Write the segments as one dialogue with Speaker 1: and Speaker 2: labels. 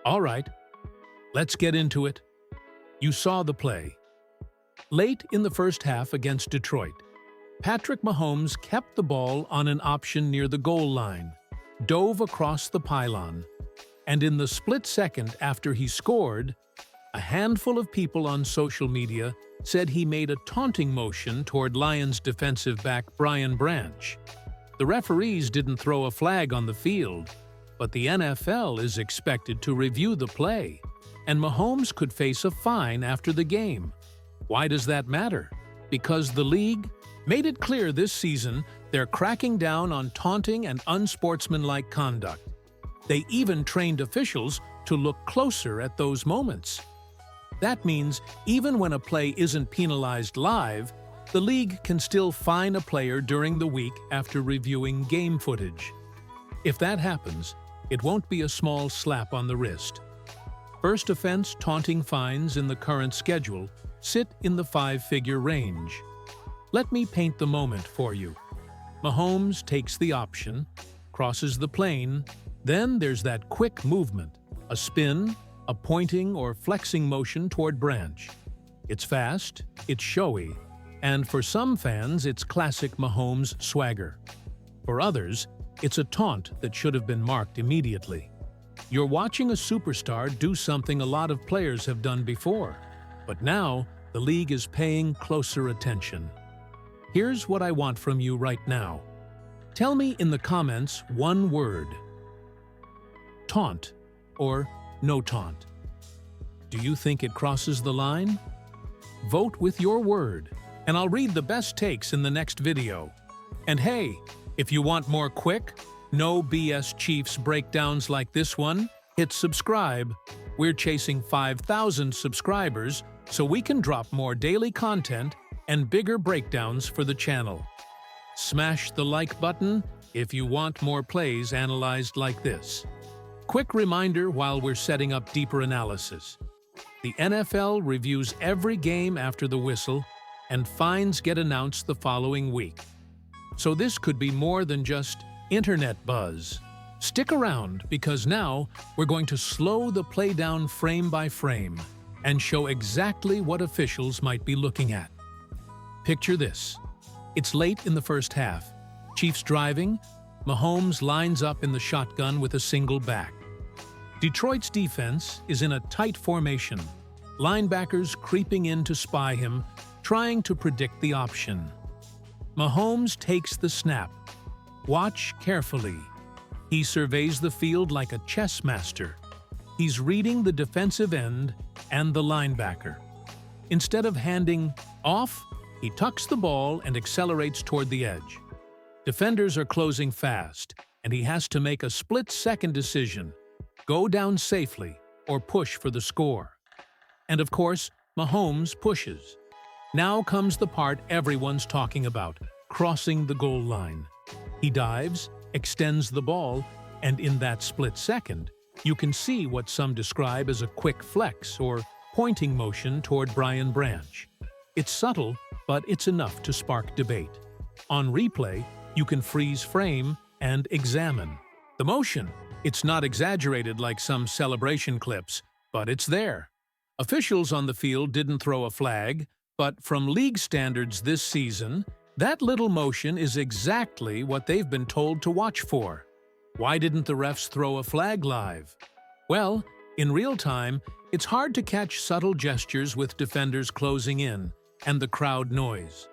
Speaker 1: All right, let's get into it. You saw the play. Late in the first half against Detroit, Patrick Mahomes kept the ball on an option near the goal line, dove across the pylon, and in the split second after he scored, a handful of people on social media said he made a taunting motion toward Lions defensive back Brian Branch. The referees didn't throw a flag on the field, but the NFL is expected to review the play, and Mahomes could face a fine after the game. Why does that matter? Because the league made it clear this season they're cracking down on taunting and unsportsmanlike conduct. They even trained officials to look closer at those moments. That means even when a play isn't penalized live, the league can still fine a player during the week after reviewing game footage. If that happens, it won't be a small slap on the wrist. First offense taunting fines in the current schedule sit in the five-figure range. Let me paint the moment for you. Mahomes takes the option, crosses the plane, then there's that quick movement, a spin, a pointing or flexing motion toward Branch. It's fast, it's showy, and for some fans it's classic Mahomes swagger. For others, it's a taunt that should have been marked immediately. You're watching a superstar do something a lot of players have done before, but now the league is paying closer attention. Here's what I want from you right now. Tell me in the comments one word. Taunt or no taunt. Do you think it crosses the line? Vote with your word, and I'll read the best takes in the next video. And hey, if you want more quick, no BS Chiefs breakdowns like this one, hit subscribe. We're chasing 5,000 subscribers so we can drop more daily content and bigger breakdowns for the channel. Smash the like button if you want more plays analyzed like this. Quick reminder while we're setting up deeper analysis. The NFL reviews every game after the whistle, and fines get announced the following week. So this could be more than just internet buzz. Stick around because now we're going to slow the play down frame by frame and show exactly what officials might be looking at. Picture this. It's late in the first half. Chiefs driving. Mahomes lines up in the shotgun with a single back. Detroit's defense is in a tight formation. Linebackers creeping in to spy him, trying to predict the option. Mahomes takes the snap. Watch carefully. He surveys the field like a chess master. He's reading the defensive end and the linebacker. Instead of handing off, he tucks the ball and accelerates toward the edge. Defenders are closing fast, and he has to make a split-second decision: go down safely or push for the score. And of course, Mahomes pushes. Now comes the part everyone's talking about, crossing the goal line. He dives, extends the ball, and in that split second, you can see what some describe as a quick flex or pointing motion toward Brian Branch. It's subtle, but it's enough to spark debate. On replay, you can freeze frame and examine the motion. It's not exaggerated like some celebration clips, but it's there. Officials on the field didn't throw a flag, but from league standards this season, that little motion is exactly what they've been told to watch for. Why didn't the refs throw a flag live? Well, in real time, it's hard to catch subtle gestures with defenders closing in and the crowd noise.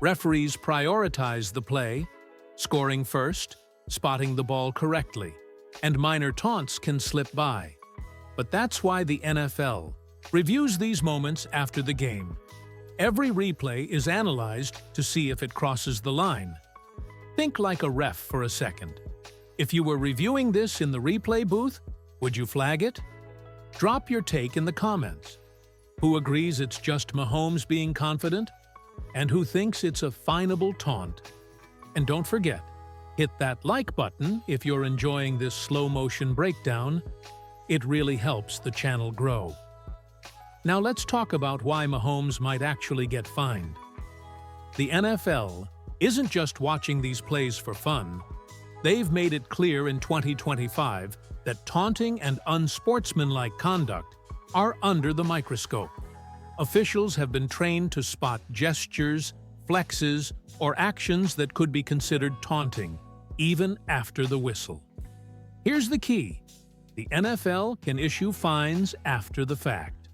Speaker 1: Referees prioritize the play, scoring first, spotting the ball correctly, and minor taunts can slip by. But that's why the NFL reviews these moments after the game. Every replay is analyzed to see if it crosses the line. Think like a ref for a second. If you were reviewing this in the replay booth, would you flag it? Drop your take in the comments. Who agrees it's just Mahomes being confident? And who thinks it's a fineable taunt? And don't forget, hit that like button if you're enjoying this slow-motion breakdown. It really helps the channel grow. Now let's talk about why Mahomes might actually get fined. The NFL isn't just watching these plays for fun. They've made it clear in 2025 that taunting and unsportsmanlike conduct are under the microscope. Officials have been trained to spot gestures, flexes, or actions that could be considered taunting, even after the whistle. Here's the key. The NFL can issue fines after the fact.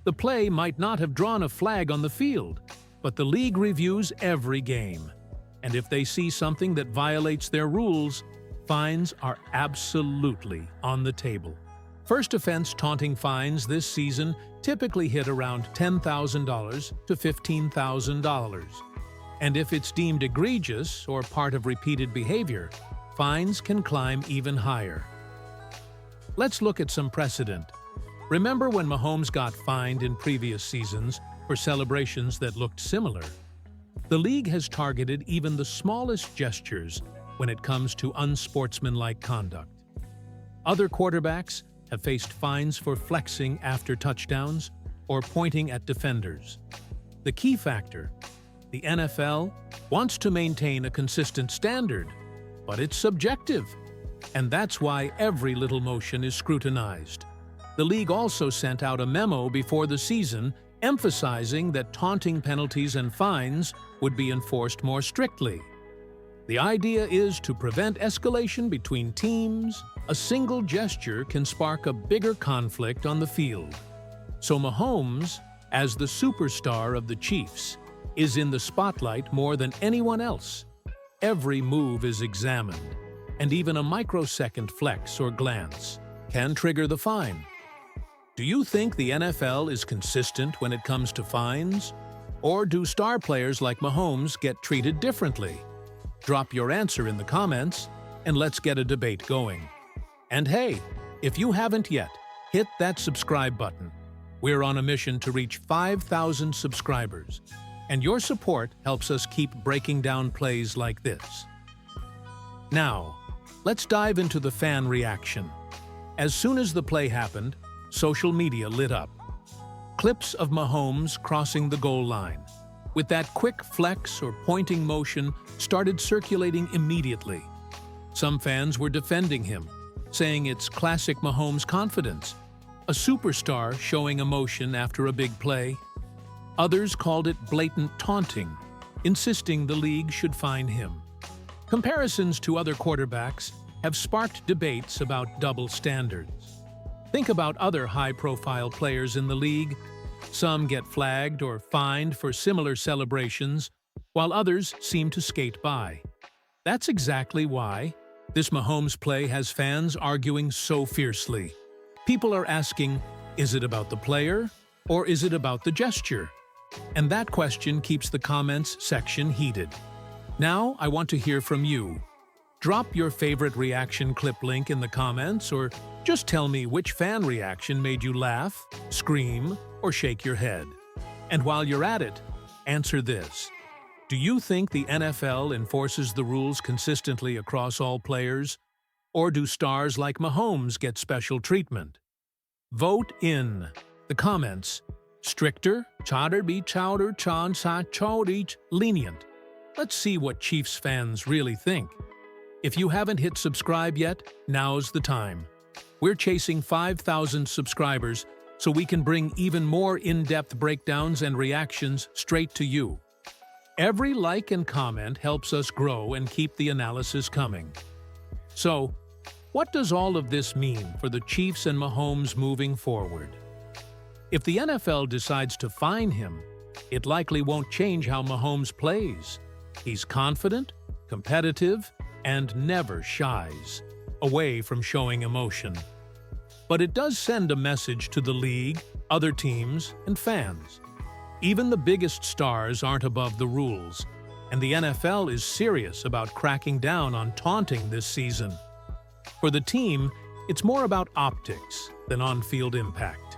Speaker 1: The play might not have drawn a flag on the field, but the league reviews every game. And if they see something that violates their rules, fines are absolutely on the table. First offense taunting fines this season typically hit around $10,000 to $15,000. And if it's deemed egregious or part of repeated behavior, fines can climb even higher. Let's look at some precedent. Remember when Mahomes got fined in previous seasons for celebrations that looked similar? The league has targeted even the smallest gestures when it comes to unsportsmanlike conduct. Other quarterbacks have faced fines for flexing after touchdowns or pointing at defenders. The key factor: the NFL wants to maintain a consistent standard, but it's subjective, and that's why every little motion is scrutinized. The league also sent out a memo before the season emphasizing that taunting penalties and fines would be enforced more strictly. The idea is to prevent escalation between teams. A single gesture can spark a bigger conflict on the field. So Mahomes, as the superstar of the Chiefs, is in the spotlight more than anyone else. Every move is examined, and even a microsecond flex or glance can trigger the fine. Do you think the NFL is consistent when it comes to fines? Or do star players like Mahomes get treated differently? Drop your answer in the comments, and let's get a debate going. And hey, if you haven't yet, hit that subscribe button. We're on a mission to reach 5,000 subscribers, and your support helps us keep breaking down plays like this. Now, let's dive into the fan reaction. As soon as the play happened, social media lit up. Clips of Mahomes crossing the goal line, with that quick flex or pointing motion, started circulating immediately. Some fans were defending him, saying it's classic Mahomes confidence, a superstar showing emotion after a big play. Others called it blatant taunting, insisting the league should fine him. Comparisons to other quarterbacks have sparked debates about double standards. Think about other high-profile players in the league. Some get flagged or fined for similar celebrations, while others seem to skate by. That's exactly why this Mahomes play has fans arguing so fiercely. People are asking, is it about the player or is it about the gesture? And that question keeps the comments section heated. Now I want to hear from you. Drop your favorite reaction clip link in the comments, or just tell me which fan reaction made you laugh, scream, or shake your head. And while you're at it, answer this. Do you think the NFL enforces the rules consistently across all players? Or do stars like Mahomes get special treatment? Vote in the comments. Stricter, chowder be chowder, chan sa chowdich, lenient. Let's see what Chiefs fans really think. If you haven't hit subscribe yet, now's the time. We're chasing 5,000 subscribers so we can bring even more in-depth breakdowns and reactions straight to you. Every like and comment helps us grow and keep the analysis coming. So, what does all of this mean for the Chiefs and Mahomes moving forward? If the NFL decides to fine him, it likely won't change how Mahomes plays. He's confident, competitive, and never shies away from showing emotion. But it does send a message to the league, other teams, and fans. Even the biggest stars aren't above the rules, and the NFL is serious about cracking down on taunting this season. For the team, it's more about optics than on-field impact.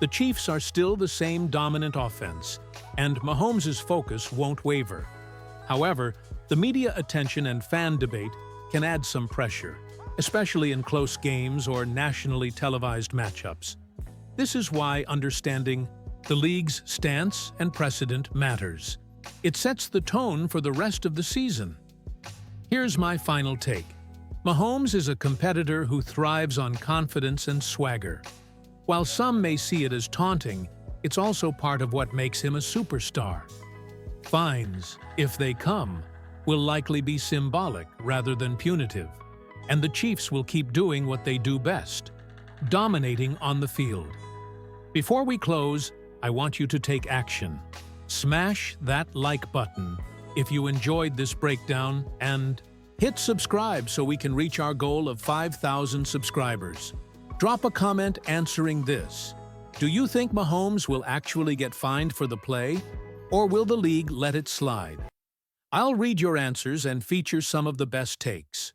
Speaker 1: The Chiefs are still the same dominant offense, and Mahomes' focus won't waver. However, the media attention and fan debate can add some pressure, especially in close games or nationally televised matchups. This is why understanding the league's stance and precedent matters. It sets the tone for the rest of the season. Here's my final take. Mahomes is a competitor who thrives on confidence and swagger. While some may see it as taunting, it's also part of what makes him a superstar. Fines, if they come, will likely be symbolic rather than punitive, and the Chiefs will keep doing what they do best, dominating on the field. Before we close, I want you to take action. Smash that like button if you enjoyed this breakdown and hit subscribe so we can reach our goal of 5,000 subscribers. Drop a comment answering this. Do you think Mahomes will actually get fined for the play, or will the league let it slide? I'll read your answers and feature some of the best takes.